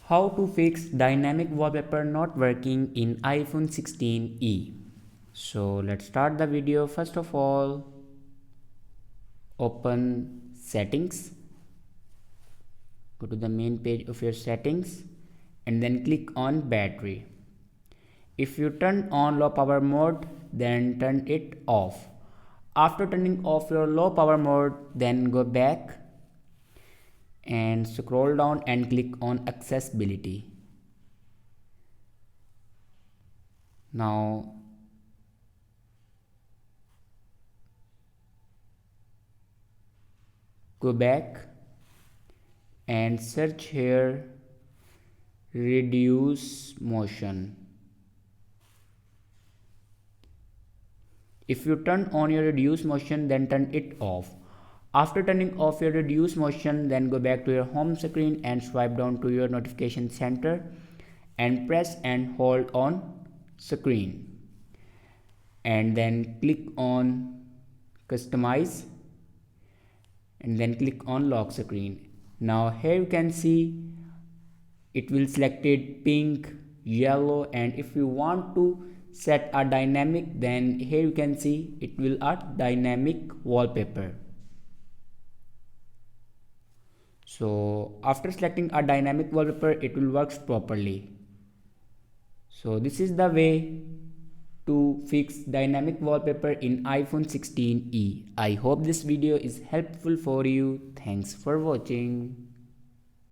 How to fix dynamic wallpaper not working in iPhone 16e. So let's start the video. First of all, open settings, go to the main page of your settings and then click on battery. If you turn on low power mode, then turn it off. After turning off your low power mode, then go back and scroll down and click on accessibility. Now go back and search here reduce motion. If you turn on your reduce motion, then turn it off. After turning off your reduce motion, then go back to your home screen and swipe down to your notification center and press and hold on screen and then click on customize and then click on lock screen. Now here you can see it will selected pink, yellow, and if you want to set a dynamic, then here you can see it will a dynamic wallpaper. So after selecting a dynamic wallpaper, it will work properly. So this is the way to fix dynamic wallpaper in iPhone 16e. I hope this video is helpful for you. Thanks for watching.